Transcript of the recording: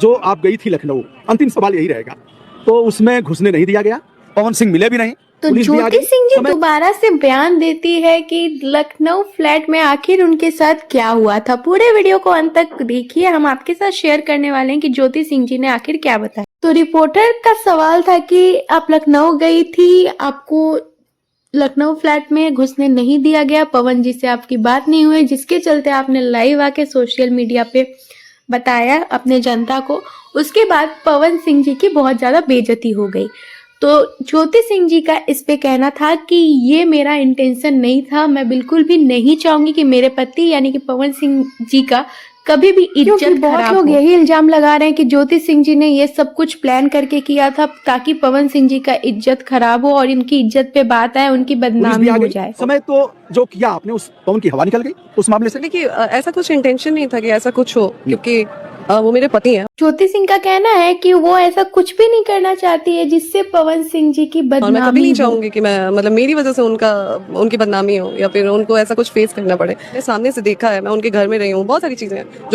जो आप गई थी लखनऊ, अंतिम सवाल यही रहेगा, तो उसमें घुसने नहीं दिया गया, पवन सिंह मिले भी नहीं, तो पुलिस भी आ ज्योति गई। सिंह जी समय दोबारा से बयान देती है कि लखनऊ फ्लैट में आखिर उनके साथ क्या हुआ था। पूरे वीडियो को अंत तक देखिए, हम आपके साथ शेयर करने वाले हैं कि ज्योति सिंह जी ने आखिर क्या बताया। तो रिपोर्टर का सवाल था कि आप लखनऊ गई थी, आपको लखनऊ फ्लैट में घुसने नहीं दिया गया, पवन जी से आपकी बात नहीं हुई, जिसके चलते आपने लाइव आके सोशल मीडिया पे बताया अपने जनता को। उसके बाद पवन सिंह जी की बहुत ज्यादा बेइज्जती हो गई। तो ज्योति सिंह जी का इस पे कहना था कि ये मेरा इंटेंशन नहीं था, मैं बिल्कुल भी नहीं चाहूंगी कि मेरे पति यानी कि पवन सिंह जी का कभी भी इज्जत बहुत लोग यही इल्जाम लगा रहे हैं कि ज्योति सिंह जी ने ये सब कुछ प्लान करके किया था ताकि पवन सिंह जी का इज्जत खराब हो और इनकी इज्जत पे बात आए, उनकी पुलिस बदनामी भी आ हो गई। जाए। समय तो जो किया आपने, उस पवन की हवा निकल गई उस मामले से। देखिए ऐसा कुछ इंटेंशन नहीं था कि ऐसा कुछ हो, क्योंकि वो मेरे पति हैं ज्योति सिंह का कहना है कि वो ऐसा कुछ भी नहीं करना चाहती है जिससे पवन सिंह जी की और मैं कभी बदनामी नहीं हो। चाहूंगी कि मैं मतलब मेरी वजह से उनकी बदनामी हो या फिर उनको ऐसा कुछ फेस करना पड़े। मैंने सामने से देखा है, मैं उनके घर में रही हूँ, बहुत सारी चीजें हैं जो